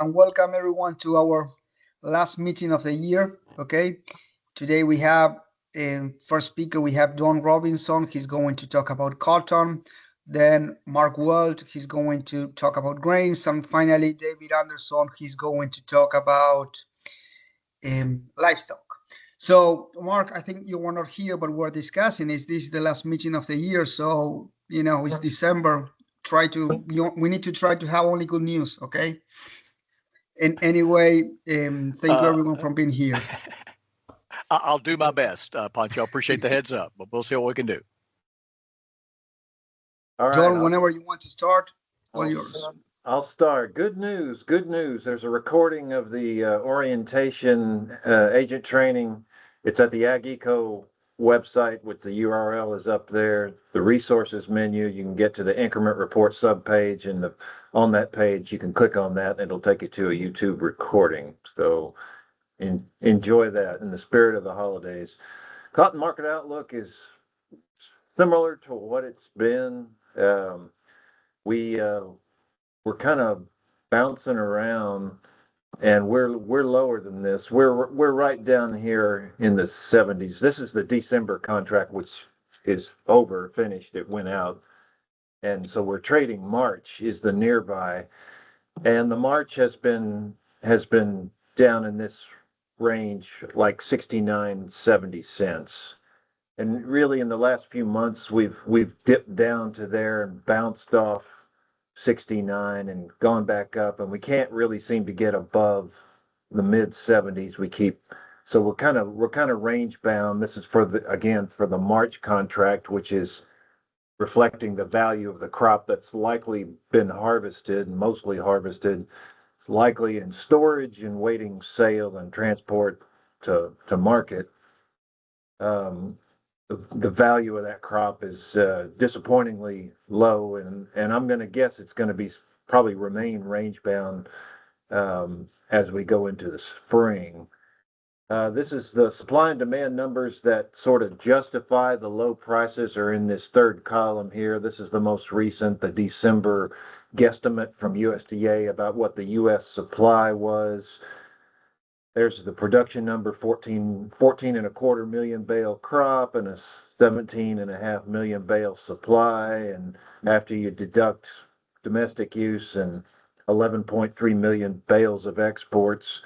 and welcome everyone to our last meeting of the year. Okay, today we have first speaker. We have Don Robinson. He's going to talk about cotton. Then Mark Welch. He's going to talk about grains, and finally David Anderson. He's going to talk about livestock. So, Mark, I think you were not here, but we're discussing is this the last meeting of the year? So, it's December. We need to try to have only good news, okay? And anyway, thank you everyone for being here. I'll do my best, Pancho. Appreciate the heads up, but we'll see what we can do. All right, John, whenever you want to start, all yours. I'll start. Good news. Good news. There's a recording of the orientation agent training. It's at the AGECO website, with the URL is up there. The resources menu, you can get to the increment report subpage, and on that page you can click on that and it'll take you to a YouTube recording. So enjoy that in the spirit of the holidays. Cotton Market Outlook is similar to what it's been. We're kind of bouncing around, and we're lower than this. We're right down here in the 70s. This is the December contract, which is finished. It went out, and so we're trading March is the nearby, and the March has been down in this range, like 69-70 cents. And really, in the last few months, we've dipped down to there and bounced off 69 and gone back up, and we can't really seem to get above the mid 70s. So we're kind of range bound. This is for the March contract, which is reflecting the value of the crop that's likely been harvested, mostly harvested. It's likely in storage and waiting sale and transport to market. The value of that crop is disappointingly low, and I'm going to guess it's going to probably remain range bound as we go into the spring. This is the supply and demand numbers that sort of justify the low prices are in this third column here. This is the most recent, the December guesstimate from USDA about what the U.S. supply was. There's the production number, 14.25 million bale crop and a 17.5 million bale supply. And after you deduct domestic use and 11.3 million bales of exports,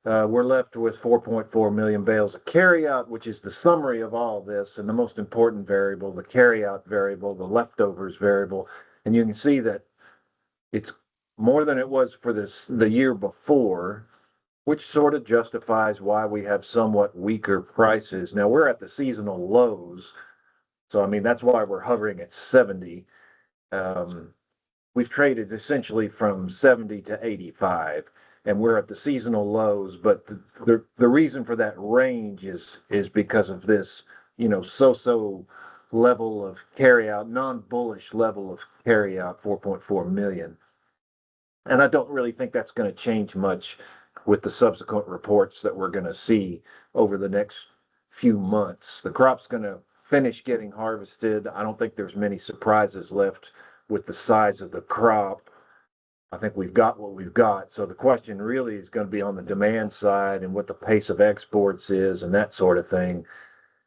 we're left with 4.4 million bales of carryout, which is the summary of all this. And the most important variable, the carryout variable, the leftovers variable. And you can see that it's more than it was for the year before, which sort of justifies why we have somewhat weaker prices. Now, we're at the seasonal lows, so I mean, that's why we're hovering at 70. We've traded essentially from 70 to 85, and we're at the seasonal lows, but the reason for that range is because of this, so-so level of carryout, non-bullish level of carryout, 4.4 million. And I don't really think that's going to change much with the subsequent reports that we're going to see over the next few months. The crop's going to finish getting harvested. I don't think there's many surprises left with the size of the crop. I think we've got what we've got. So the question really is going to be on the demand side and what the pace of exports is and that sort of thing.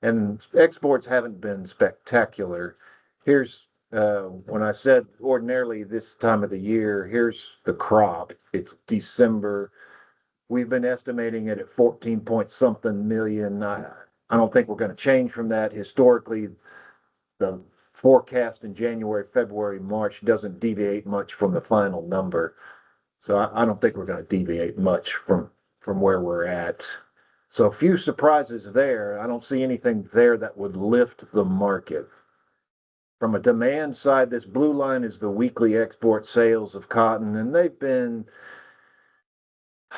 And exports haven't been spectacular. Here's when I said ordinarily this time of the year, here's the crop. It's December. We've been estimating it at 14 point something million. I don't think we're going to change from that. Historically, the forecast in January, February, March doesn't deviate much from the final number. So I don't think we're going to deviate much from where we're at. So a few surprises there. I don't see anything there that would lift the market. From a demand side, this blue line is the weekly export sales of cotton, and they've been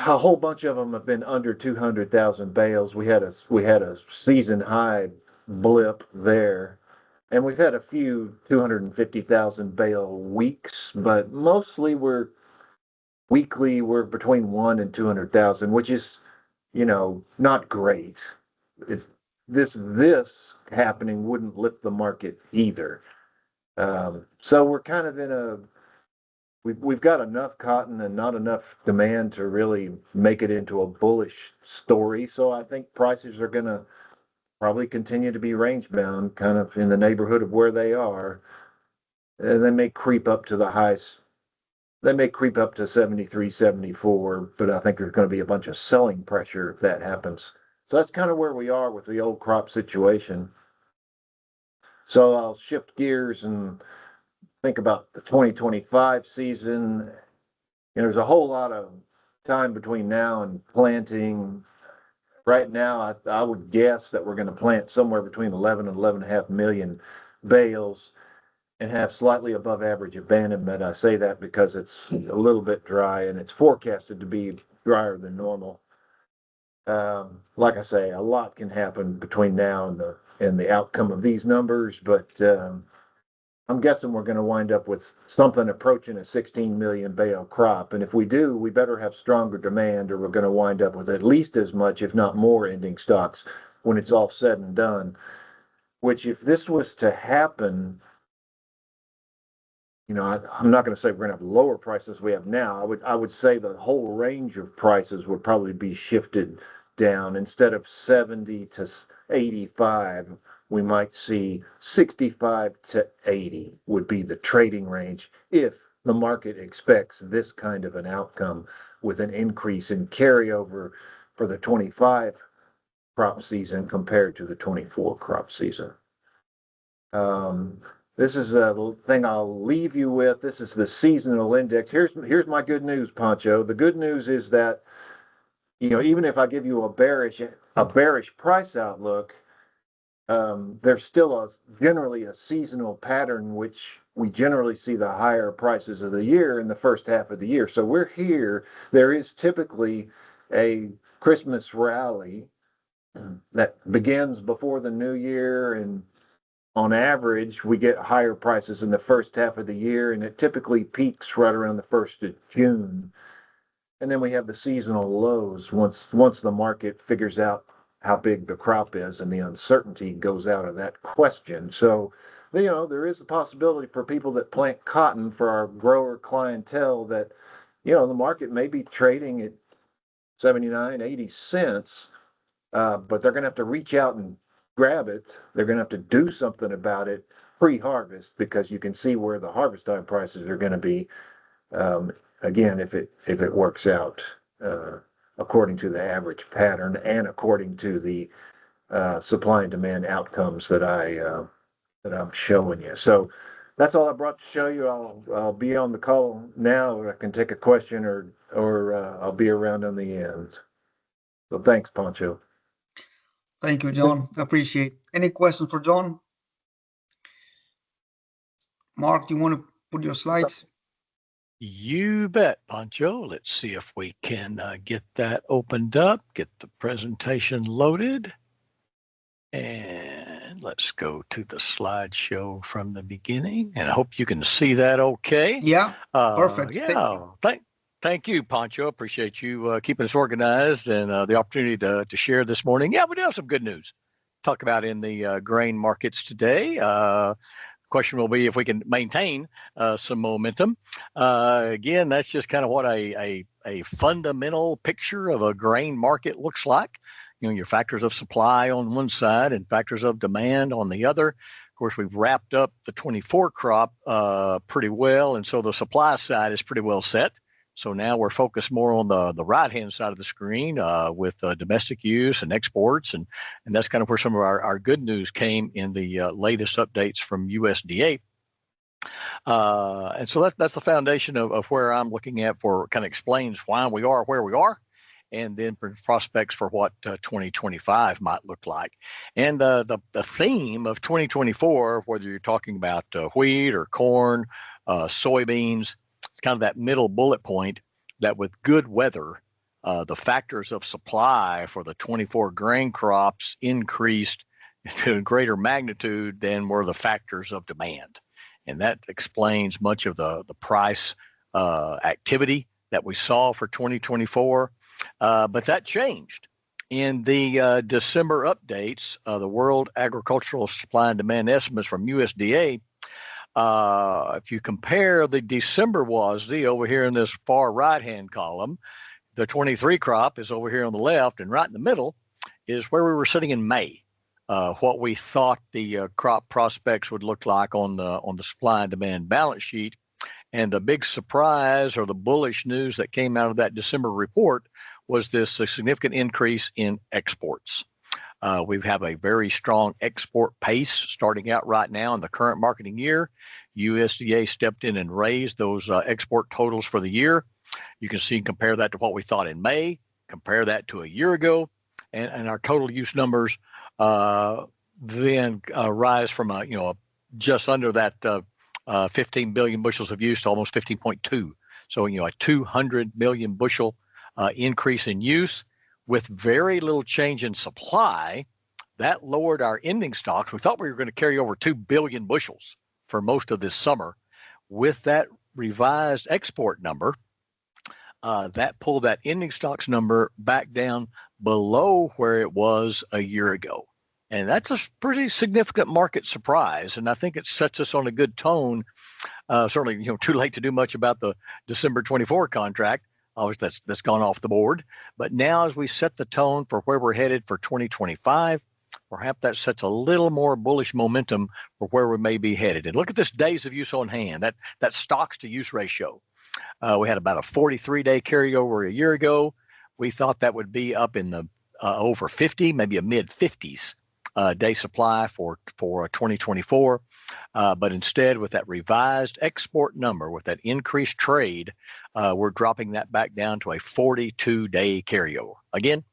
a whole bunch of them have been under 200,000 bales. We had a season high blip there, and we've had a few 250,000 bale weeks, but mostly we're between 1 and 200,000, which is, not great. It's this happening wouldn't lift the market either. So we're kind of in we've got enough cotton and not enough demand to really make it into a bullish story. So I think prices are going to probably continue to be range bound, kind of in the neighborhood of where they are. And they may creep up to the highs. They may creep up to 73, 74, but I think there's going to be a bunch of selling pressure if that happens. So that's kind of where we are with the old crop situation. So I'll shift gears and think about the 2025 season. There's a whole lot of time between now and planting. Right now, I would guess that we're going to plant somewhere between 11 and 11.5 million bales and have slightly above average abandonment. I say that because it's a little bit dry and it's forecasted to be drier than normal. Like I say, a lot can happen between now and the outcome of these numbers, but I'm guessing we're going to wind up with something approaching a 16 million bale crop. And if we do, we better have stronger demand, or we're going to wind up with at least as much, if not more, ending stocks when it's all said and done. Which, if this was to happen, I'm not going to say we're going to have lower prices we have now. I would say the whole range of prices would probably be shifted down. Instead of 70 to 85, we might see 65 to 80 would be the trading range if the market expects this kind of an outcome, with an increase in carryover for the 25 crop season compared to the 24 crop season. This is a thing I'll leave you with. This is the seasonal index. Here's my good news, Pancho. The good news is that, even if I give you a bearish price outlook, there's still generally a seasonal pattern, which we generally see the higher prices of the year in the first half of the year. So we're here. There is typically a Christmas rally that begins before the new year, and on average, we get higher prices in the first half of the year, and it typically peaks right around the 1st of June. And then we have the seasonal lows once the market figures out how big the crop is and the uncertainty goes out of that question. So, there is a possibility for people that plant cotton, for our grower clientele, that, the market may be trading at 79, 80 cents, but they're going to have to reach out and grab it. They're going to have to do something about it pre-harvest, because you can see where the harvest time prices are going to be. Again, if it works out according to the average pattern and according to the supply and demand outcomes that I'm showing you. So that's all I brought to show you. I'll be on the call now. I can take a question, or I'll be around on the end. So thanks, Pancho. Thank you, John. Appreciate. Any questions for John? Mark, do you want to put your slides? You bet, Pancho. Let's see if we can get that opened up, get the presentation loaded. And let's go to the slideshow from the beginning. And I hope you can see that okay. Yeah, perfect. Yeah, thank you, Pancho. Appreciate you keeping us organized and the opportunity to share this morning. Yeah, we do have some good news. Talk about in the grain markets today. Question will be if we can maintain some momentum. Again, that's just kind of what a fundamental picture of a grain market looks like. Your factors of supply on one side and factors of demand on the other. Of course, we've wrapped up the 24 crop pretty well, and so the supply side is pretty well set. So now we're focused more on the right-hand side of the screen with domestic use and exports, and that's kind of where some of our good news came in the latest updates from USDA. And so that's the foundation of where I'm looking at, for kind of explains why we are where we are, and then prospects for what 2025 might look like. And the theme of 2024, whether you're talking about wheat or corn, soybeans, it's kind of that middle bullet point, that with good weather, the factors of supply for the 24 grain crops increased to a greater magnitude than were the factors of demand. And that explains much of the price activity that we saw for 2024. But that changed. In the December updates, the World Agricultural Supply and Demand Estimates from USDA If you compare the December WASDE over here in this far right-hand column, the 23 crop is over here on the left, and right in the middle is where we were sitting in May. What we thought the crop prospects would look like on the supply and demand balance sheet. And the big surprise or the bullish news that came out of that December report was this significant increase in exports. We have a very strong export pace starting out right now in the current marketing year. USDA stepped in and raised those export totals for the year. You can see, compare that to what we thought in May, compare that to a year ago, and our total use numbers then rise from just under that 15 billion bushels of use to almost 15.2. So, a 200 million bushel increase in use with very little change in supply. That lowered our ending stocks. We thought we were going to carry over 2 billion bushels for most of this summer. With that revised export number, that pulled that ending stocks number back down below where it was a year ago. And that's a pretty significant market surprise. And I think it sets us on a good tone. Certainly, too late to do much about the December 24 contract. Obviously, that's gone off the board. But now as we set the tone for where we're headed for 2025, perhaps that sets a little more bullish momentum for where we may be headed. And look at this days of use on hand, that stocks to use ratio. We had about a 43-day carryover a year ago. We thought that would be up in the over 50, maybe a mid-50s day supply for 2024. But instead, with that revised export number, with that increased trade, we're dropping that back down to a 42-day carryover. Again,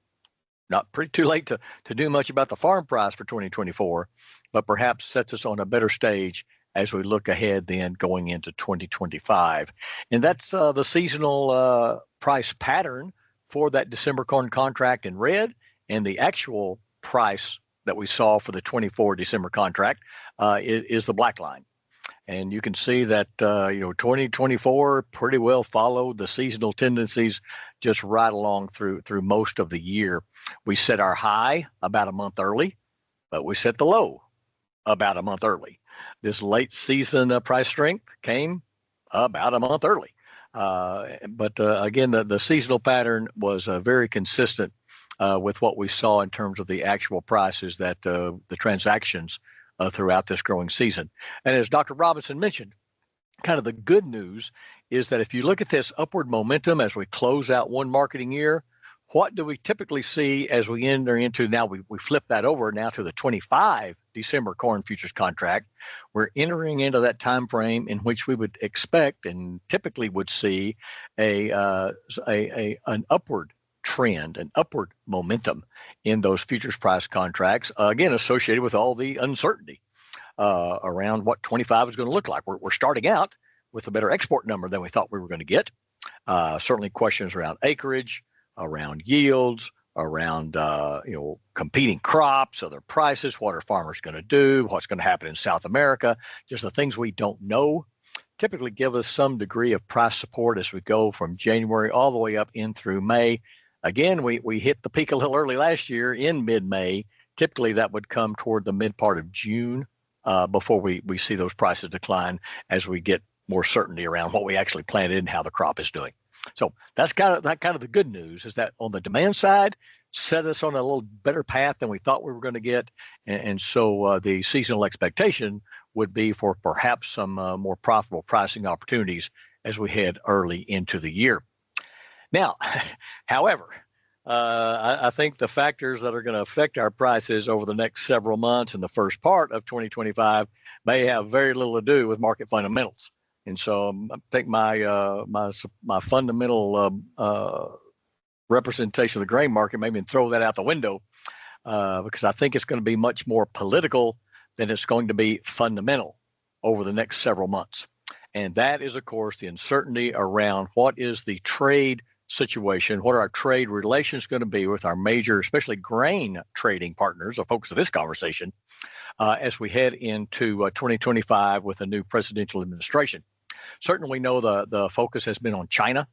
not too late to do much about the farm price for 2024, but perhaps sets us on a better stage as we look ahead then going into 2025. And that's the seasonal price pattern for that December corn contract in red, and the actual price that we saw for the 24 December contract is the black line. And you can see that 2024 pretty well followed the seasonal tendencies just right along through most of the year. We set our high about a month early, but we set the low about a month early. This late season price strength came about a month early. But again, the seasonal pattern was very consistent with what we saw in terms of the actual prices that the transactions throughout this growing season. And as Dr. Robinson mentioned, kind of the good news is that if you look at this upward momentum as we close out one marketing year, what do we typically see as we enter into, now we flip that over now to the 25 December corn futures contract. We're entering into that time frame in which we would expect and typically would see an upward trend, an upward momentum in those futures price contracts, again, associated with all the uncertainty around what 25 is going to look like. We're starting out with a better export number than we thought we were going to get. Certainly questions around acreage, around yields, around competing crops, other prices, what are farmers going to do, what's going to happen in South America, just the things we don't know typically give us some degree of price support as we go from January all the way up in through May. Again, we hit the peak a little early last year in mid-May. Typically, that would come toward the mid part of June before we see those prices decline as we get more certainty around what we actually planted and how the crop is doing. So that's kind of the good news, is that on the demand side, set us on a little better path than we thought we were going to get. And so the seasonal expectation would be for perhaps some more profitable pricing opportunities as we head early into the year. Now, however, I think the factors that are going to affect our prices over the next several months and the first part of 2025 may have very little to do with market fundamentals. And so I think my fundamental representation of the grain market may even throw that out the window because I think it's going to be much more political than it's going to be fundamental over the next several months. And that is, of course, the uncertainty around what is the trade situation, what are our trade relations going to be with our major, especially grain trading partners, the focus of this conversation, as we head into 2025 with a new presidential administration. Certainly, we know the focus has been on China.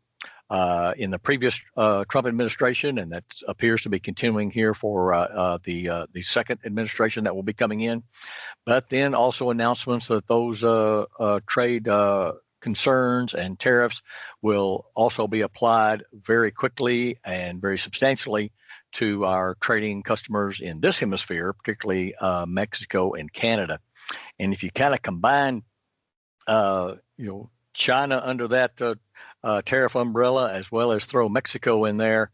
in the previous Trump administration, and that appears to be continuing here for the second administration that will be coming in. But then also announcements that those trade concerns and tariffs will also be applied very quickly and very substantially to our trading customers in this hemisphere, particularly Mexico and Canada. And if you kind of combine, China under that tariff umbrella, as well as throw Mexico in there,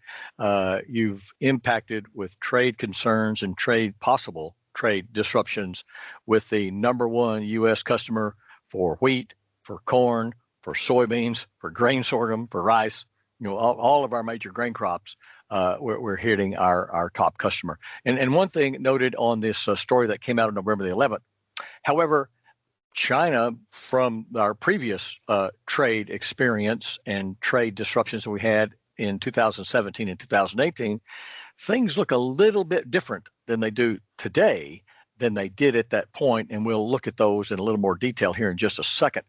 you've impacted with trade concerns and possible trade disruptions with the number one U.S. customer for wheat, for corn, for soybeans, for grain sorghum, for rice. All of our major grain crops, we're hitting our top customer. And one thing noted on this story that came out on November the 11th, however, China, from our previous trade experience and trade disruptions that we had in 2017 and 2018, things look a little bit different than they do today than they did at that point, and we'll look at those in a little more detail here in just a second.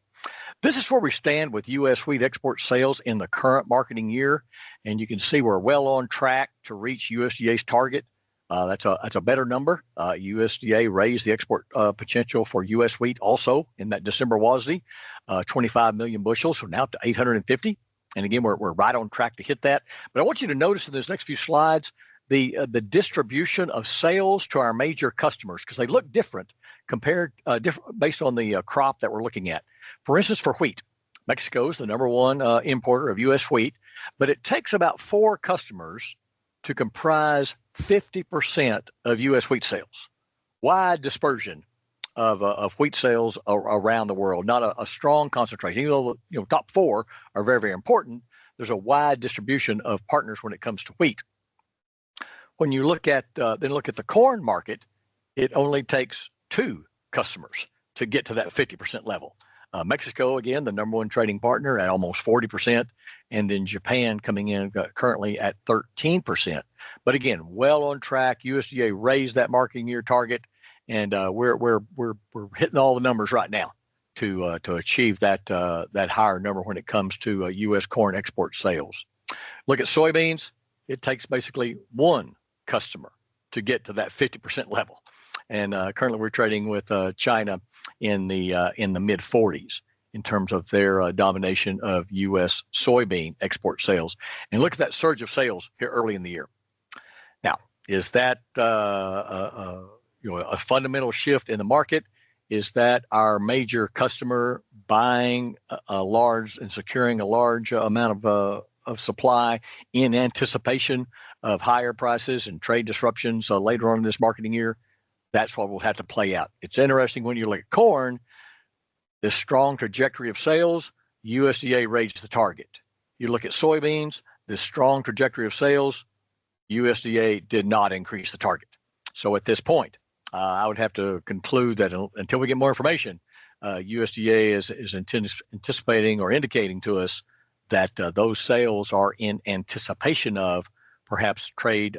This is where we stand with U.S. wheat export sales in the current marketing year, and you can see we're well on track to reach USDA's target. That's a better number. USDA raised the export potential for U.S. wheat also in that December WASDE, 25 million bushels, so now to 850. And again, we're right on track to hit that. But I want you to notice in this next few slides the distribution of sales to our major customers, because they look different compared based on the crop that we're looking at. For instance, for wheat, Mexico is the number one importer of U.S. wheat, but it takes about 4 customers to comprise 50% of U.S. wheat sales. Wide dispersion of wheat sales around the world, not a strong concentration. Even though top 4 are very, very important, there's a wide distribution of partners when it comes to wheat. When you look at the corn market, it only takes 2 customers to get to that 50% level. Mexico, again, the number one trading partner at almost 40%, and then Japan coming in currently at 13%. But again, well on track. USDA raised that marketing year target, and we're hitting all the numbers right now to achieve that higher number when it comes to U.S. corn export sales. Look at soybeans. It takes basically 1 customer to get to that 50% level. And currently we're trading with China in the mid 40s in terms of their domination of U.S. soybean export sales. And look at that surge of sales here early in the year. Now, is that a fundamental shift in the market? Is that our major customer buying a large and securing a large amount of supply in anticipation of higher prices and trade disruptions later on in this marketing year? That's what will have to play out. It's interesting when you look at corn, this strong trajectory of sales, USDA raised the target. You look at soybeans, this strong trajectory of sales, USDA did not increase the target. So at this point, I would have to conclude that until we get more information, USDA is anticipating or indicating to us that those sales are in anticipation of perhaps trade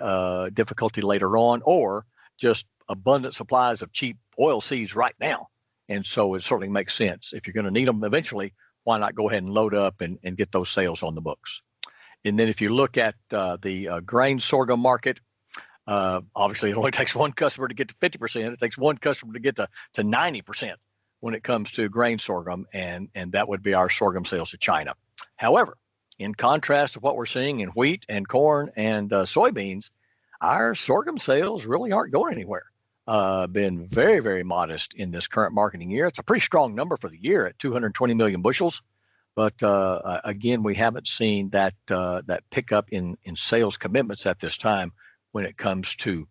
difficulty later on, or just abundant supplies of cheap oil seeds right now. And so it certainly makes sense. If you're going to need them eventually, why not go ahead and load up and get those sales on the books? And then if you look at the grain sorghum market, obviously it only takes 1 customer to get to 50%. It takes 1 customer to get to 90% when it comes to grain sorghum, and that would be our sorghum sales to China. However, in contrast to what we're seeing in wheat and corn and soybeans, our sorghum sales really aren't going anywhere. Been very, very modest in this current marketing year. It's a pretty strong number for the year at 220 million bushels. But again, we haven't seen that pickup in sales commitments at this time when it comes to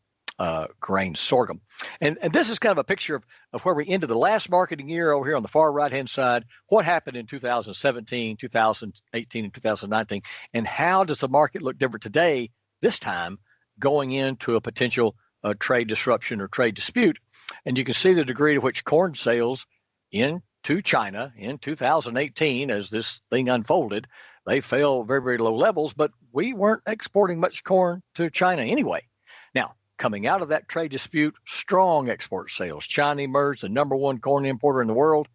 grain sorghum. And this is kind of a picture of where we ended the last marketing year over here on the far right-hand side, what happened in 2017, 2018, and 2019, and how does the market look different today, this time, going into a potential trade disruption or trade dispute. And you can see the degree to which corn sales into China in 2018, as this thing unfolded, they fell very, very low levels, but we weren't exporting much corn to China anyway. Now, coming out of that trade dispute, strong export sales. China emerged the number 1 corn importer in the world.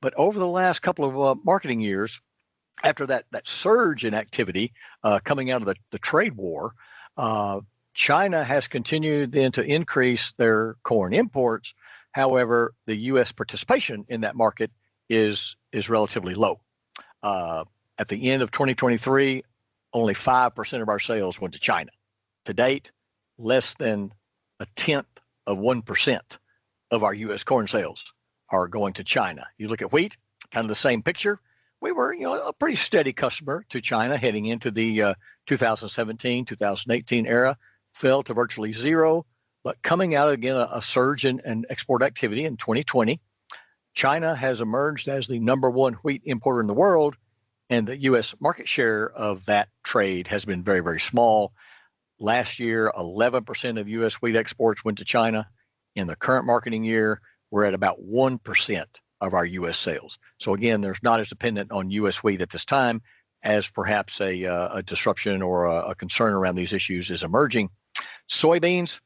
But over the last couple of marketing years, after that surge in activity coming out of the trade war, China has continued then to increase their corn imports. However, the U.S. participation in that market is relatively low. At the end of 2023, only 5% of our sales went to China. To date, less than 0.1% of our U.S. corn sales are going to China. You look at wheat, kind of the same picture. We were, a pretty steady customer to China heading into the 2017, 2018 era, fell to virtually zero. But coming out again, a surge in export activity in 2020, China has emerged as the number one wheat importer in the world, and the U.S. market share of that trade has been very, very small. Last year, 11% of U.S. wheat exports went to China. In the current marketing year, we're at about 1% of our U.S. sales. So again, there's not as dependent on U.S. wheat at this time as perhaps a disruption or a concern around these issues is emerging. Soybeans,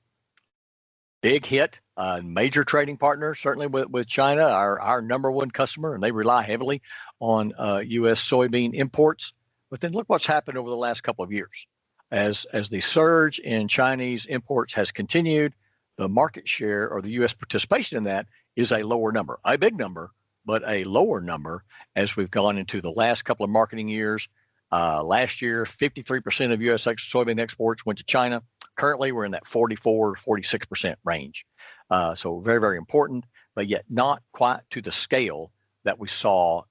big hit, major trading partner, certainly with China, our number one customer, and they rely heavily on U.S. soybean imports. But then look what's happened over the last couple of years. As the surge in Chinese imports has continued, the market share or the U.S. participation in that is a lower number, a big number, but a lower number as we've gone into the last couple of marketing years. Last year, 53% of U.S. soybean exports went to China. Currently, we're in that 44, 46% range. So very, very important, but yet not quite to the scale that we saw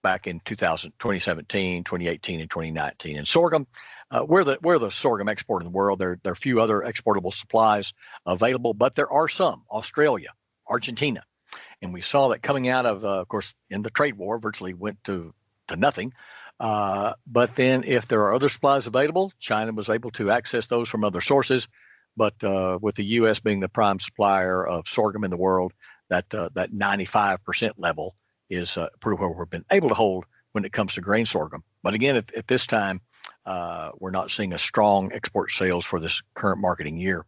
back in 2017, 2018, and 2019. And sorghum, we're the sorghum exporter in the world. There are a few other exportable supplies available, but there are some. Australia, Argentina. And we saw that coming out of course, in the trade war, virtually went to nothing. But then if there are other supplies available, China was able to access those from other sources. But with the U.S. being the prime supplier of sorghum in the world, that 95% level is pretty well we've been able to hold when it comes to grain sorghum. But again, at this time, we're not seeing a strong export sales for this current marketing year.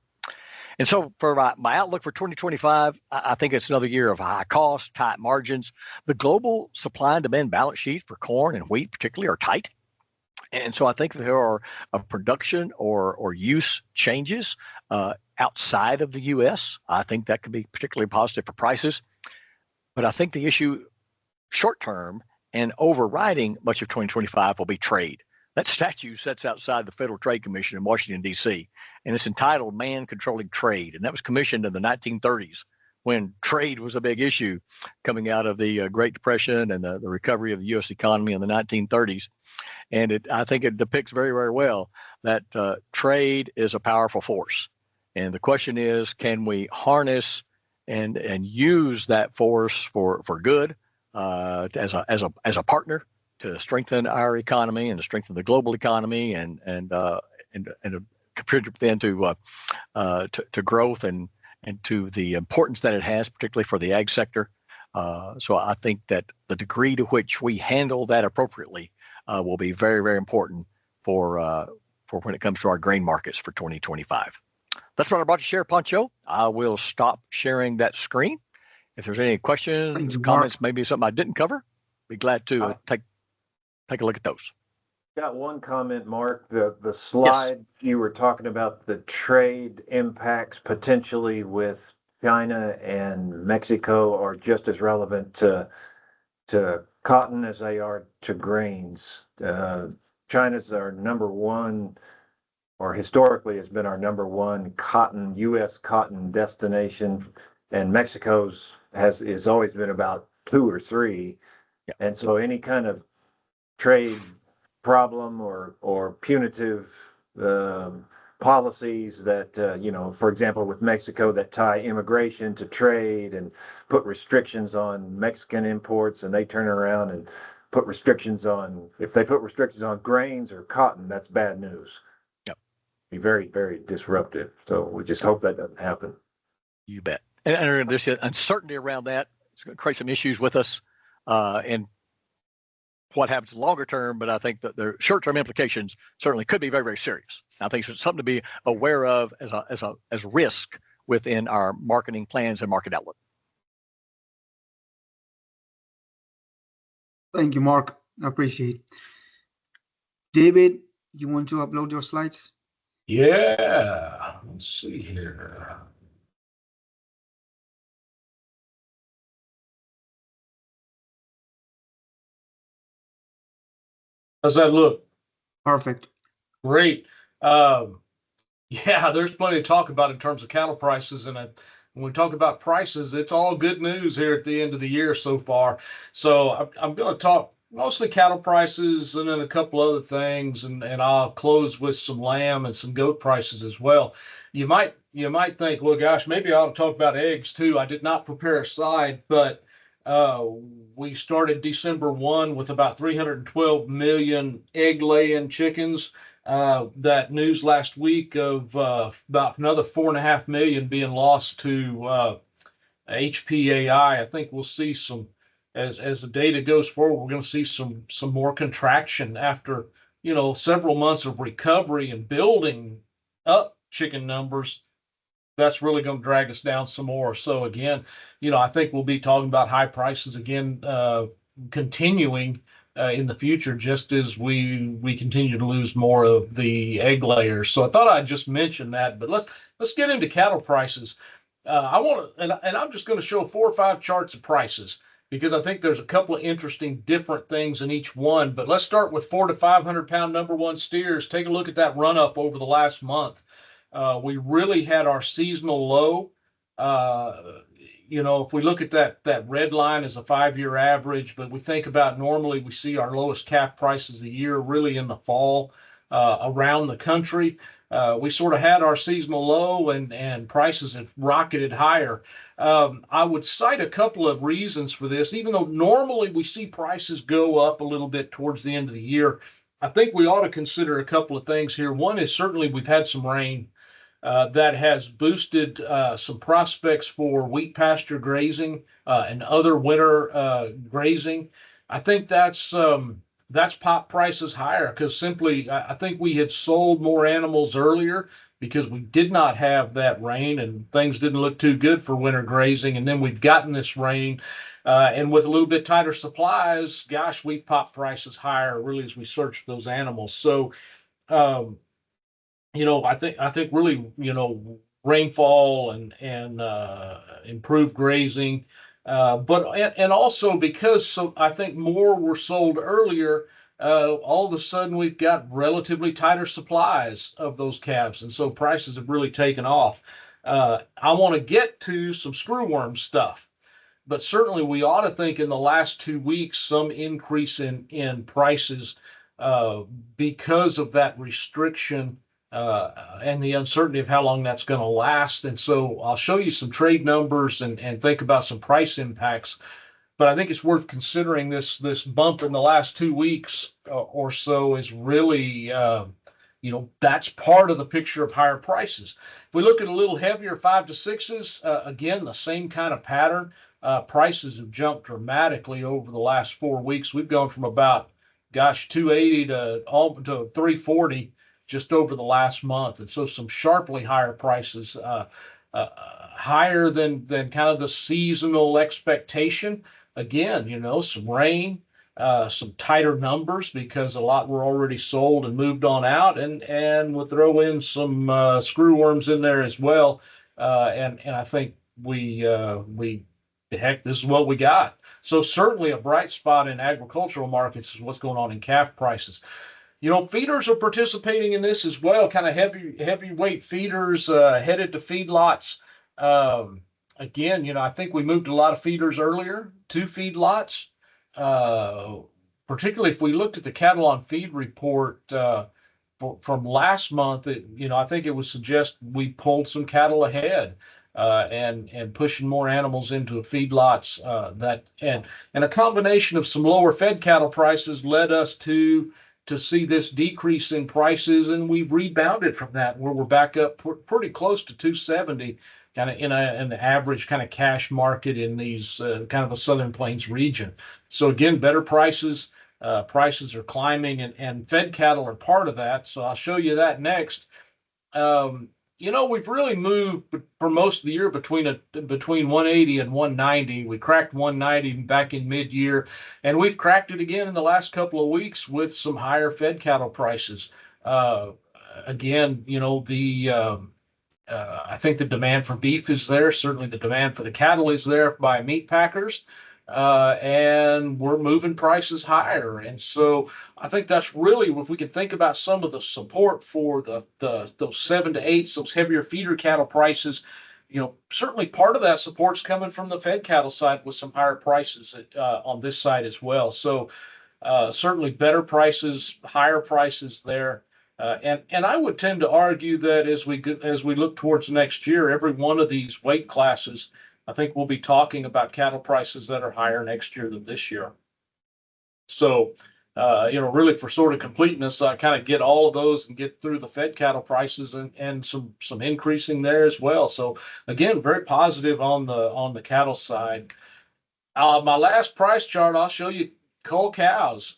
And so for my outlook for 2025, I think it's another year of high cost, tight margins. The global supply and demand balance sheet for corn and wheat particularly are tight. And so I think there are production or use changes outside of the U.S. I think that could be particularly positive for prices. But I think the issue short term and overriding much of 2025 will be trade. That statute sits outside the Federal Trade Commission in Washington, D.C., and it's entitled Man Controlling Trade. And that was commissioned in the 1930s when trade was a big issue coming out of the Great Depression and the recovery of the U.S. economy in the 1930s. And I think it depicts very, very well that trade is a powerful force. And the question is, can we harness and use that force for good as a partner to strengthen our economy and to strengthen the global economy and contribute then to growth and to the importance that it has, particularly for the ag sector. So I think that the degree to which we handle that appropriately will be very, very important for when it comes to our grain markets for 2025. That's what I brought to share, Pancho. I will stop sharing that screen. If there's any questions, comments, maybe something I didn't cover, be glad to take a look at those. Got one comment, Mark. The slide you were talking about the trade impacts potentially with China and Mexico are just as relevant to cotton as they are to grains. China's our number one, or historically has been our number one U.S. cotton destination, and Mexico's has always been about 2 or 3. Yeah. And so any kind of trade problem or punitive policies that, for example, with Mexico that tie immigration to trade and put restrictions on Mexican imports, and they turn around and put restrictions on, if they put restrictions on grains or cotton, that's bad news. Yep. Be very, very disruptive. So we just hope that doesn't happen. You bet. And there's uncertainty around that. It's going to create some issues with us and what happens longer term, but I think that the short-term implications certainly could be very, very serious. I think it's something to be aware of as risk within our marketing plans and market outlook. Thank you, Mark. Appreciate. David, you want to upload your slides? Yeah, let's see here. How's that look? Perfect. Great. Yeah, there's plenty to talk about in terms of cattle prices. And when we talk about prices, it's all good news here at the end of the year so far. So I'm going to talk mostly cattle prices and then a couple other things. And I'll close with some lamb and some goat prices as well. You might think, well, gosh, maybe I ought to talk about eggs too. I did not prepare a slide, but uh, we started December 1 with about 312 million egg laying chickens. That news last week of about another 4.5 million being lost to HPAI. I think we'll see some as the data goes forward. We're going to see some more contraction after several months of recovery and building up chicken numbers. That's really going to drag us down some more. So again, I think we'll be talking about high prices again, continuing in the future, just as we continue to lose more of the egg layers. So I thought I'd just mention that. But let's get into cattle prices. I want to, and I'm just going to show 4 or 5 charts of prices because I think there's a couple of interesting different things in each one. But let's start with 4 to 500 pound number one steers. Take a look at that run up over the last month. We really had our seasonal low. If we look at that red line as a 5-year average, but we think about normally we see our lowest calf prices of the year really in the fall around the country. We sort of had our seasonal low and prices have rocketed higher. I would cite a couple of reasons for this, even though normally we see prices go up a little bit towards the end of the year. I think we ought to consider a couple of things here. One is certainly we've had some rain that has boosted some prospects for wheat pasture grazing and other winter grazing. I think that's popped prices higher because simply I think we had sold more animals earlier because we did not have that rain and things didn't look too good for winter grazing. And then we've gotten this rain. And with a little bit tighter supplies, gosh, we've popped prices higher really as we search for those animals. So um, I think really, rainfall and improved grazing, but and also because I think more were sold earlier. All of a sudden, we've got relatively tighter supplies of those calves, and so prices have really taken off. I want to get to some screwworm stuff, but certainly we ought to think in the last 2 weeks some increase in prices uh, because of that restriction and the uncertainty of how long that's going to last. And so I'll show you some trade numbers and think about some price impacts. But I think it's worth considering this bump in the last 2 weeks or so is really that's part of the picture of higher prices. If we look at a little heavier 5 to 6s, again the same kind of pattern. Prices have jumped dramatically over the last 4 weeks. We've gone from about 280 to 340 just over the last month, and so some sharply higher prices, higher than kind of the seasonal expectation. Again, some rain, some tighter numbers because a lot were already sold and moved on out, and we'll throw in some screwworms in there as well. And I think we heck, this is what we got. So certainly a bright spot in agricultural markets is what's going on in calf prices. Feeders are participating in this as well, kind of heavyweight feeders headed to feedlots. Um, Again, I think we moved a lot of feeders earlier to feedlots, uh, particularly if we looked at the cattle on feed report from last month. I think it would suggest we pulled some cattle ahead and pushing more animals into feedlots. And a combination of some lower fed cattle prices led us to see this decrease in prices, and we've rebounded from that, where we're back up pretty close to 270, kind of in an average kind of cash market in these kind of a Southern Plains region. So again, better prices. Prices are climbing, and fed cattle are part of that. So I'll show you that next. Um, we've really moved for most of the year between 180 and 190. We cracked 190 back in mid-year, and we've cracked it again in the last couple of weeks with some higher fed cattle prices. Uh, Again, I think the demand for beef is there. Certainly, the demand for the cattle is there by meat packers, and we're moving prices higher. And so, I think that's really, if we can think about some of the support for those 7 to 8, those heavier feeder cattle prices. Certainly part of that support's coming from the fed cattle side with some higher prices on this side as well. So certainly better prices, higher prices there. And I would tend to argue that as we look towards next year, every one of these weight classes, I think we'll be talking about cattle prices that are higher next year than this year. So, really for sort of completeness, I kind of get all of those and get through the fed cattle prices and some increasing there as well. So again, very positive on the cattle side. My last price chart, I'll show you cull cows.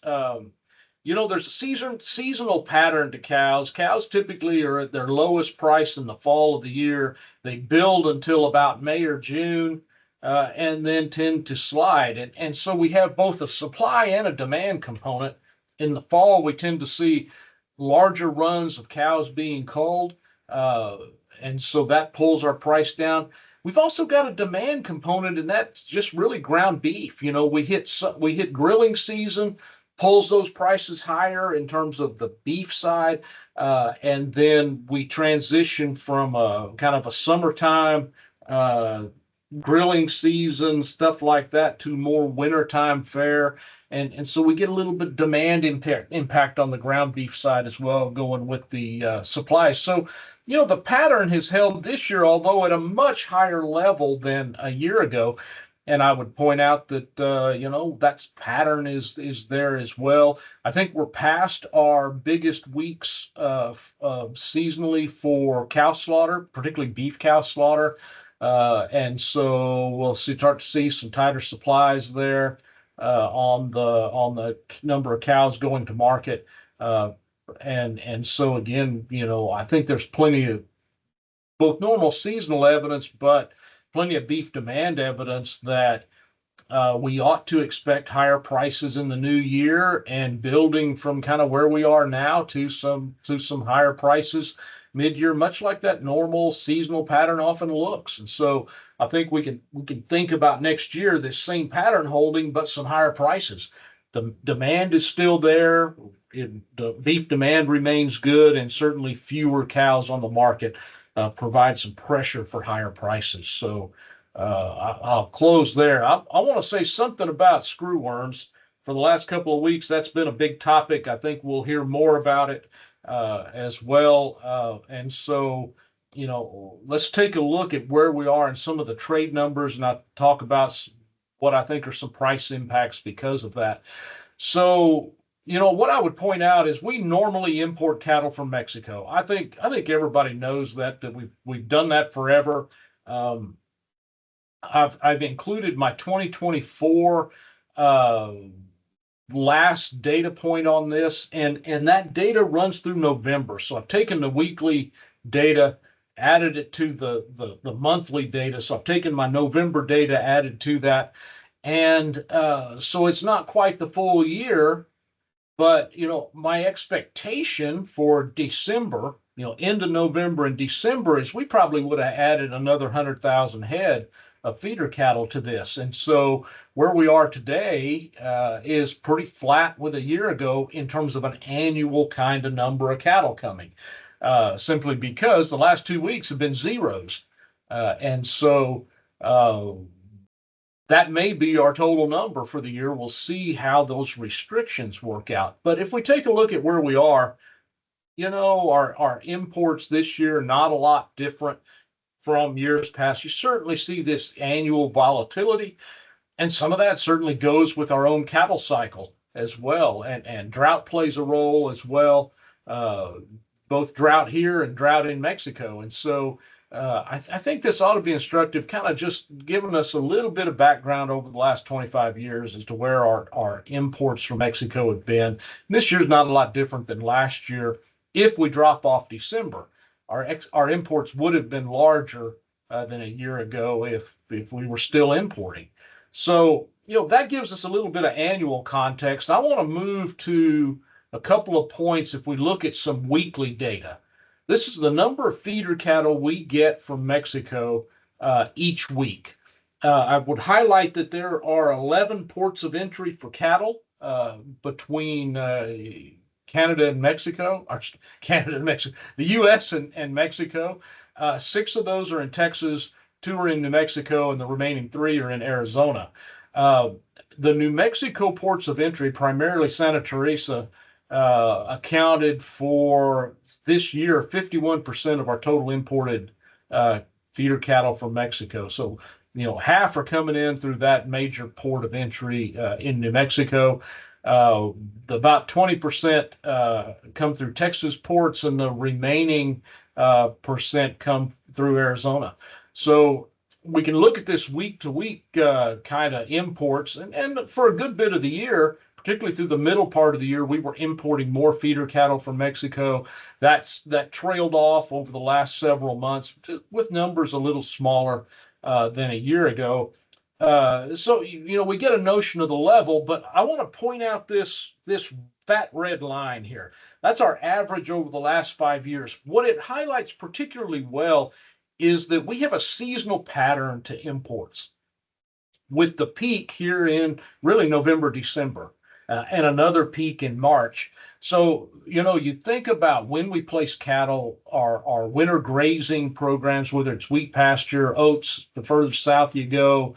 There's a seasonal pattern to cows. Cows typically are at their lowest price in the fall of the year. They build until about May or June, and then tend to slide. And so we have both a supply and a demand component. In the fall, we tend to see larger runs of cows being culled, and so that pulls our price down. We've also got a demand component, and that's just really ground beef. We hit grilling season, pulls those prices higher in terms of the beef side, and then we transition from a kind of a summertime grilling season, stuff like that, to more wintertime fare. And so we get a little bit demand impact on the ground beef side as well, going with the supply. So, the pattern has held this year, although at a much higher level than a year ago. And I would point out that, that pattern is there as well. I think we're past our biggest weeks seasonally for cow slaughter, particularly beef cow slaughter. And so we'll start to see some tighter supplies there on the number of cows going to market. And so again, I think there's plenty of both normal seasonal evidence, but plenty of beef demand evidence that we ought to expect higher prices in the new year, and building from kind of where we are now to some higher prices mid-year, much like that normal seasonal pattern often looks. And so I think we can think about next year, this same pattern holding, but some higher prices. The demand is still there. The beef demand remains good, and certainly fewer cows on the market provide some pressure for higher prices. So I'll close there. I want to say something about screwworms. For the last couple of weeks, that's been a big topic. I think we'll hear more about it as well. And so, let's take a look at where we are in some of the trade numbers, and I'll talk about what I think are some price impacts because of that. So, what I would point out is we normally import cattle from Mexico. I think everybody knows that we've done that forever. I've included my 2024 last data point on this, and that data runs through November. So I've taken the weekly data, added it to the monthly data. So I've taken my November data, added to that, and so it's not quite the full year. But my expectation for December, end of November and December, is we probably would have added another 100,000 head of feeder cattle to this. And so where we are today is pretty flat with a year ago in terms of an annual kind of number of cattle coming, simply because the last 2 weeks have been zeros. And so that may be our total number for the year. We'll see how those restrictions work out. But if we take a look at where we are, our imports this year, not a lot different from years past. You certainly see this annual volatility, and some of that certainly goes with our own cattle cycle as well. And drought plays a role as well, both drought here and drought in Mexico. And so I think this ought to be instructive, kind of just giving us a little bit of background over the last 25 years as to where our imports from Mexico have been. And this year's not a lot different than last year if we drop off December. our imports would have been larger than a year ago if we were still importing. So, that gives us a little bit of annual context. I want to move to a couple of points if we look at some weekly data. This is the number of feeder cattle we get from Mexico each week. I would highlight that there are 11 ports of entry for cattle between Canada and Mexico, or Canada and Mexico, the U.S. and Mexico. 6 of those are in Texas, 2 are in New Mexico, and the remaining 3 are in Arizona. The New Mexico ports of entry, primarily Santa Teresa, accounted for this year 51% of our total imported feeder cattle from Mexico. So, half are coming in through that major port of entry in New Mexico. About 20% come through Texas ports, and the remaining percent come through Arizona. So we can look at this week to week kind of imports, and for a good bit of the year, particularly through the middle part of the year, we were importing more feeder cattle from Mexico. That trailed off over the last several months with numbers a little smaller than a year ago. So we get a notion of the level, but I want to point out this fat red line here. That's our average over the last 5 years. What it highlights particularly well is that we have a seasonal pattern to imports, with the peak here in really November, December, and another peak in March. So, you think about when we place cattle, our winter grazing programs, whether it's wheat pasture, oats, the further south you go,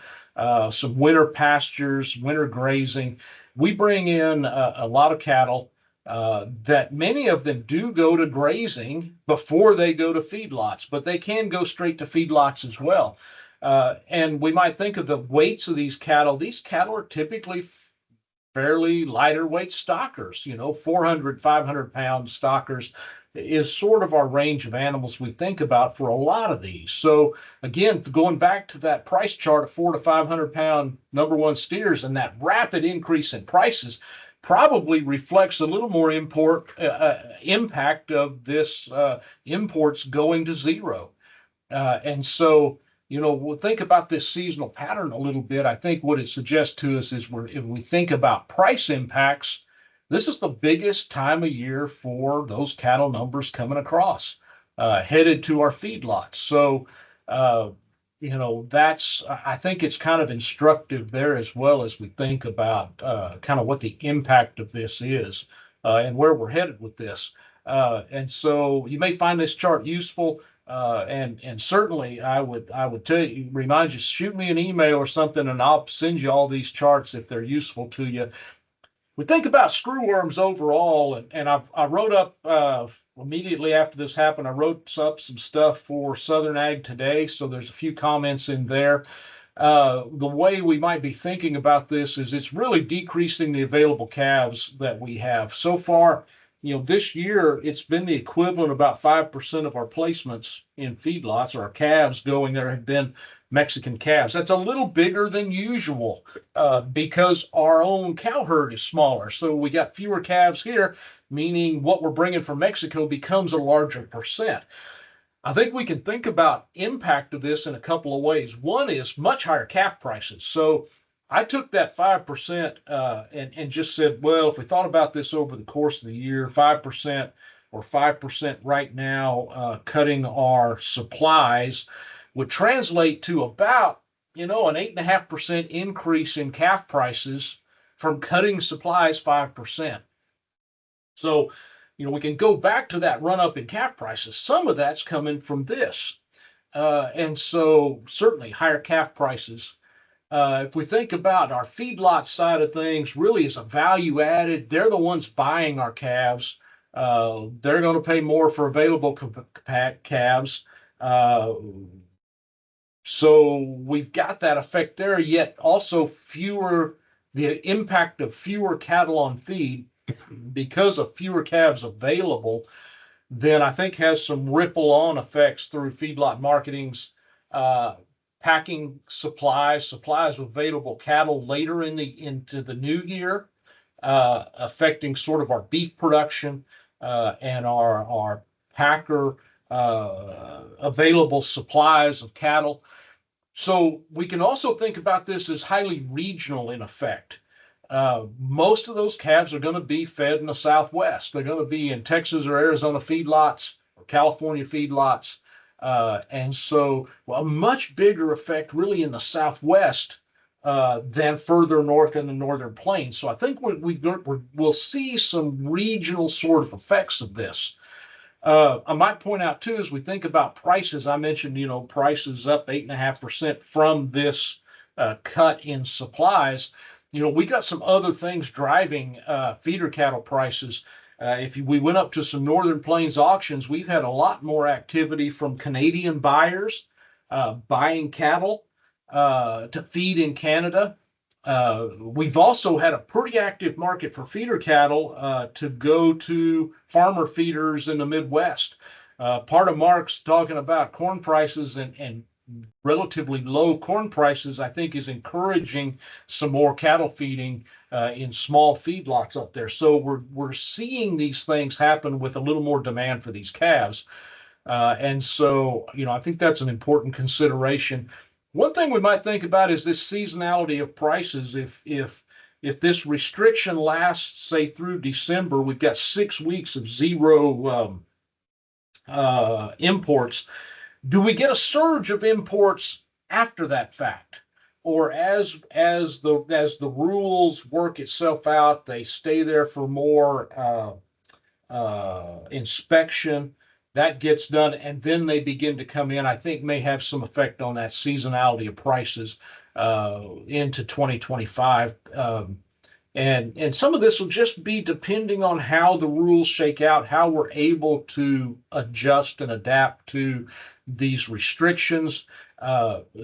some winter pastures, winter grazing. We bring in a lot of cattle that many of them do go to grazing before they go to feedlots, but they can go straight to feedlots as well. And we might think of the weights of these cattle. These cattle are typically fairly lighter weight stockers, 400, 500 pound stockers is sort of our range of animals we think about for a lot of these. So again, going back to that price chart of 400 to 500 pound number one steers, and that rapid increase in prices probably reflects a little more impact of this imports going to zero. And so, we'll think about this seasonal pattern a little bit. I think what it suggests to us is if we think about price impacts, this is the biggest time of year for those cattle numbers coming across, headed to our feedlots. So, I think it's kind of instructive there as well as we think about kind of what the impact of this is and where we're headed with this. And so you may find this chart useful. And certainly I would remind you, shoot me an email or something, and I'll send you all these charts if they're useful to you. We think about screwworms overall, and I wrote up immediately after this happened. I wrote up some stuff for Southern Ag Today, so there's a few comments in there. The way we might be thinking about this is it's really decreasing the available calves that we have so far. This year, it's been the equivalent, about 5% of our placements in feedlots, or our calves going there, have been Mexican calves. That's a little bigger than usual because our own cow herd is smaller. So we got fewer calves here, meaning what we're bringing from Mexico becomes a larger percent. I think we can think about impact of this in a couple of ways. One is much higher calf prices. So I took that 5% and just said, well, if we thought about this over the course of the year, 5% or 5% right now, cutting our supplies would translate to about, an 8.5% increase in calf prices from cutting supplies 5%. So, we can go back to that run up in calf prices. Some of that's coming from this. And so certainly higher calf prices. If we think about our feedlot side of things, really is a value added. They're the ones buying our calves. They're going to pay more for available calves. So we've got that effect there, yet also the impact of fewer cattle on feed because of fewer calves available, then I think has some ripple on effects through feedlot marketings, packing supplies of available cattle later into the new year, affecting sort of our beef production and our packer available supplies of cattle. So we can also think about this as highly regional in effect. Most of those calves are going to be fed in the Southwest. They're going to be in Texas or Arizona feedlots or California feedlots. And so a much bigger effect really in the Southwest than further north in the Northern Plains. So I think we'll see some regional sort of effects of this. I might point out too, as we think about prices, I mentioned, prices up 8.5% from this cut in supplies. We got some other things driving feeder cattle prices. If we went up to some Northern Plains auctions, we've had a lot more activity from Canadian buyers buying cattle to feed in Canada. We've also had a pretty active market for feeder cattle to go to farmer feeders in the Midwest. Part of Mark's talking about corn prices and relatively low corn prices, I think, is encouraging some more cattle feeding in small feedlots up there. So we're seeing these things happen with a little more demand for these calves. And so, I think that's an important consideration. One thing we might think about is this seasonality of prices. If this restriction lasts, say, through December, we've got 6 weeks of zero imports. Do we get a surge of imports after that fact? Or as the rules work itself out, they stay there for more inspection, that gets done, and then they begin to come in, I think may have some effect on that seasonality of prices into 2025. And some of this will just be depending on how the rules shake out, how we're able to adjust and adapt to these restrictions.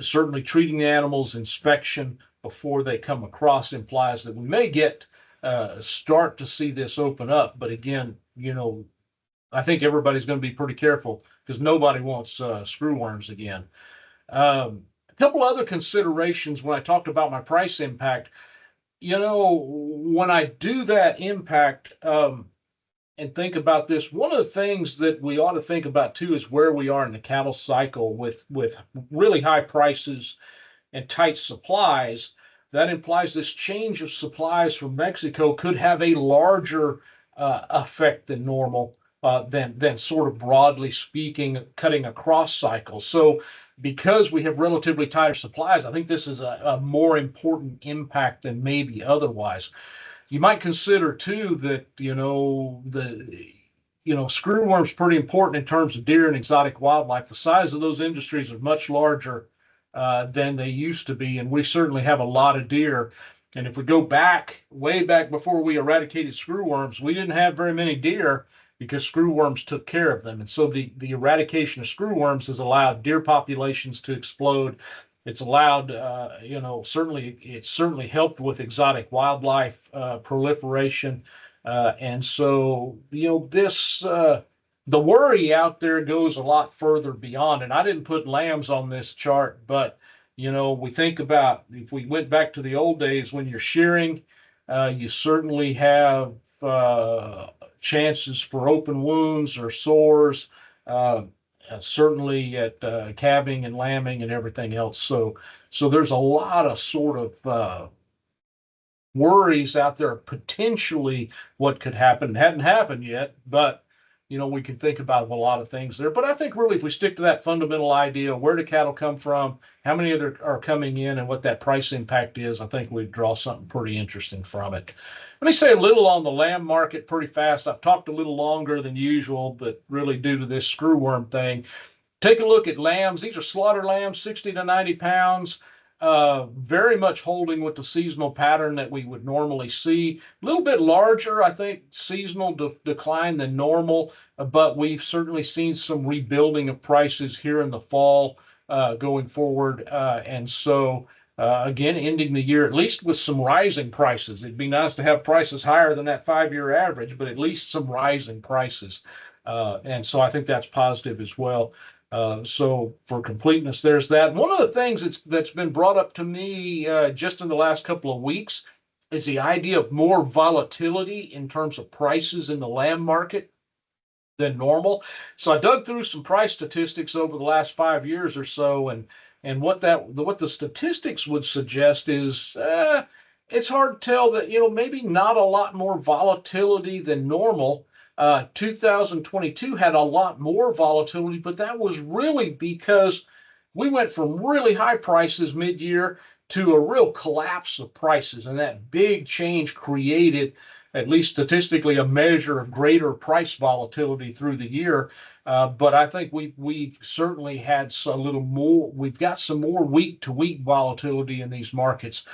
Certainly treating the animals inspection before they come across implies that we may start to see this open up. But again, I think everybody's going to be pretty careful because nobody wants screwworms again. A couple other considerations when I talked about my price impact. When I do that impact and think about this, one of the things that we ought to think about too is where we are in the cattle cycle with really high prices and tight supplies. That implies this change of supplies from Mexico could have a larger effect than normal. Than sort of broadly speaking, cutting across cycles. So because we have relatively tighter supplies, I think this is a more important impact than maybe otherwise. You might consider too that, screwworm's pretty important in terms of deer and exotic wildlife. The size of those industries are much larger than they used to be, and we certainly have a lot of deer. And if we go way back before we eradicated screwworms, we didn't have very many deer because screwworms took care of them. And so the eradication of screwworms has allowed deer populations to explode. It's allowed, it's certainly helped with exotic wildlife proliferation. And so, the worry out there goes a lot further beyond. And I didn't put lambs on this chart, but, we think about if we went back to the old days when you're shearing, you certainly have chances for open wounds or sores, certainly at calving and lambing and everything else. So there's a lot of sort of worries out there potentially what could happen. It hadn't happened yet, but we can think about a lot of things there. But I think really if we stick to that fundamental idea, where do cattle come from, how many are coming in, and what that price impact is, I think we draw something pretty interesting from it. Let me say a little on the lamb market pretty fast. I've talked a little longer than usual, but really due to this screwworm thing. Take a look at lambs. These are slaughter lambs, 60 to 90 pounds. Very much holding with the seasonal pattern that we would normally see. A little bit larger, I think, seasonal decline than normal, but we've certainly seen some rebuilding of prices here in the fall going forward. And so, again, ending the year at least with some rising prices. It'd be nice to have prices higher than that 5-year average, but at least some rising prices. And so I think that's positive as well. So for completeness, there's that. One of the things that's been brought up to me just in the last couple of weeks is the idea of more volatility in terms of prices in the lamb market. than normal. So I dug through some price statistics over the last 5 years or so, and what the statistics would suggest is it's hard to tell that, maybe not a lot more volatility than normal. 2022 had a lot more volatility, but that was really because we went from really high prices mid-year to a real collapse of prices, and that big change created, at least statistically, a measure of greater price volatility through the year. But I think we've certainly had a little more. We've got some more week-to-week volatility in these markets,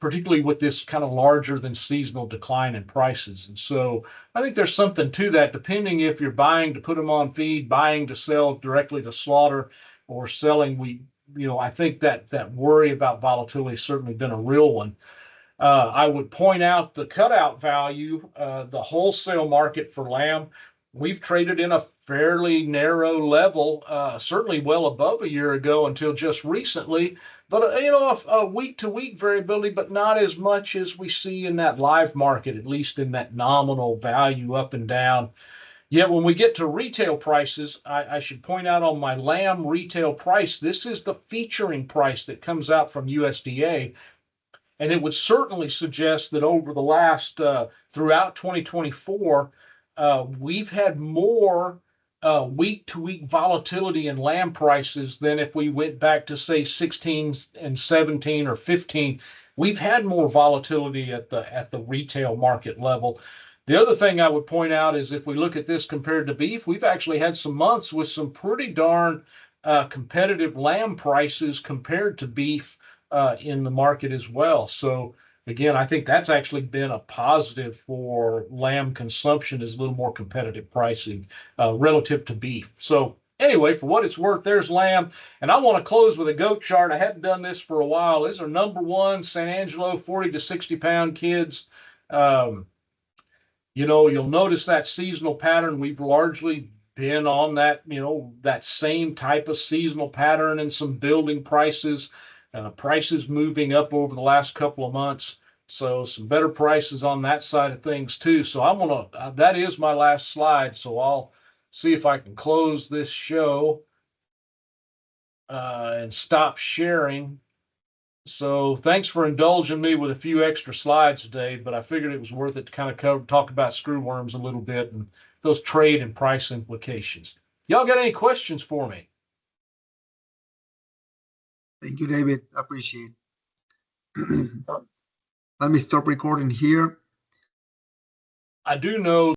particularly with this kind of larger than seasonal decline in prices. And so I think there's something to that, depending if you're buying to put them on feed, buying to sell directly to slaughter, or selling. I think that worry about volatility has certainly been a real one. I would point out the cutout value, the wholesale market for lamb. We've traded in a fairly narrow level, certainly well above a year ago until just recently. But a week-to-week variability, but not as much as we see in that live market, at least in that nominal value up and down. Yet when we get to retail prices, I should point out on my lamb retail price, this is the featuring price that comes out from USDA. And it would certainly suggest that over the last, throughout 2024, we've had more week-to-week volatility in lamb prices than if we went back to, say, 16 and 17 or 15. We've had more volatility at the retail market level. The other thing I would point out is if we look at this compared to beef, we've actually had some months with some pretty darn competitive lamb prices compared to beef in the market as well. So again, I think that's actually been a positive for lamb consumption, is a little more competitive pricing relative to beef. So anyway, for what it's worth, there's lamb. And I want to close with a goat chart. I hadn't done this for a while. These are number one San Angelo 40 to 60 pound kids. You'll notice that seasonal pattern. We've largely been on that, that same type of seasonal pattern, and some building prices. Prices moving up over the last couple of months. So some better prices on that side of things too. So I'm gonna, that is my last slide. So I'll see if I can close this show and stop sharing. So thanks for indulging me with a few extra slides today, but I figured it was worth it to kind of talk about screwworms a little bit and those trade and price implications. Y'all got any questions for me? Thank you, David. I appreciate it. Let me stop recording here. I do know